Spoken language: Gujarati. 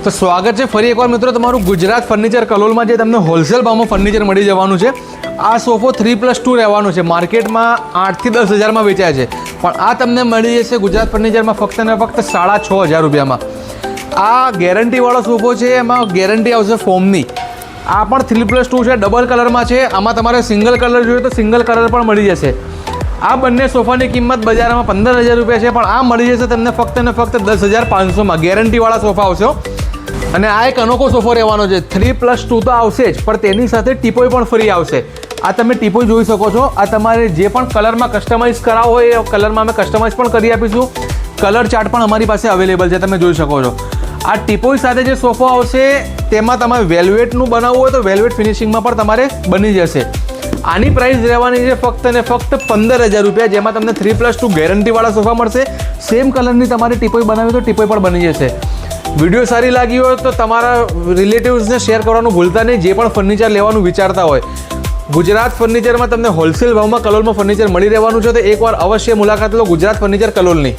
તો સ્વાગત છે ફરી એકવાર મિત્રો તમારું ગુજરાત ફર્નિચર કલોલમાં, જે તમને હોલસેલ ભાવમાં ફર્નિચર મળી જવાનું છે। આ સોફો 3+2 રહેવાનો છે, માર્કેટમાં 8 થી 10 હજારમાં વેચાય છે, પણ આ તમને મળી જશે ગુજરાત ફર્નિચરમાં ફક્ત ને ફક્ત 6,500 રૂપિયામાં। આ ગેરંટીવાળો સોફો છે, એમાં ગેરંટી આવશે ફોમની। આ પણ 3+2 છે, ડબલ કલરમાં છે। આમાં તમારે સિંગલ કલર જોઈએ તો સિંગલ કલર પણ મળી જશે। આ બંને સોફાની કિંમત બજારમાં 15,000 રૂપિયા છે, પણ આ મળી જશે તમને ફક્ત ને ફક્ત 10,500માં। ગેરંટીવાળા સોફા આવશે। અને આ એક અનોખો સોફો રહેવાનો છે, 3+2 તો આવશે જ, પણ તેની સાથે ટીપોય પણ ફ્રી આવશે। આ તમે ટીપોય જોઈ શકો છો। આ તમારે જે પણ કલરમાં કસ્ટમાઇઝ કરાવો હોય એ કલરમાં અમે કસ્ટમાઇઝ પણ કરી આપીશું। કલર ચાર્ટ પણ અમારી પાસે અવેલેબલ છે, તમે જોઈ શકો છો। આ ટીપોય સાથે જે સોફો આવશે તેમાં તમારે વેલ્વેટનું બનાવવું હોય તો વેલ્વેટ ફિનિશિંગમાં પણ તમારે બની જશે। આની પ્રાઇસ રહેવાની છે ફક્ત ને ફક્ત 15,000 રૂપિયા, જેમાં તમને 3+2 ગેરંટીવાળા સોફા મળશે। સેમ કલરની તમારે ટીપોય બનાવી તો ટીપોય પણ બની જશે। વિડીયો સારી લાગી હોય તો તમારા રિલેટિવ્સને શેર કરવાનું ભૂલતા નહીં, જે પણ ફર્નિચર લેવાનું વિચારતા હોય। ગુજરાત ફર્નિચરમાં તમને હોલસેલ ભાવમાં કલોલમાં ફર્નિચર મળી રહેવાનું છે, તો એકવાર અવશ્ય મુલાકાત લો ગુજરાત ફર્નિચર કલોલની।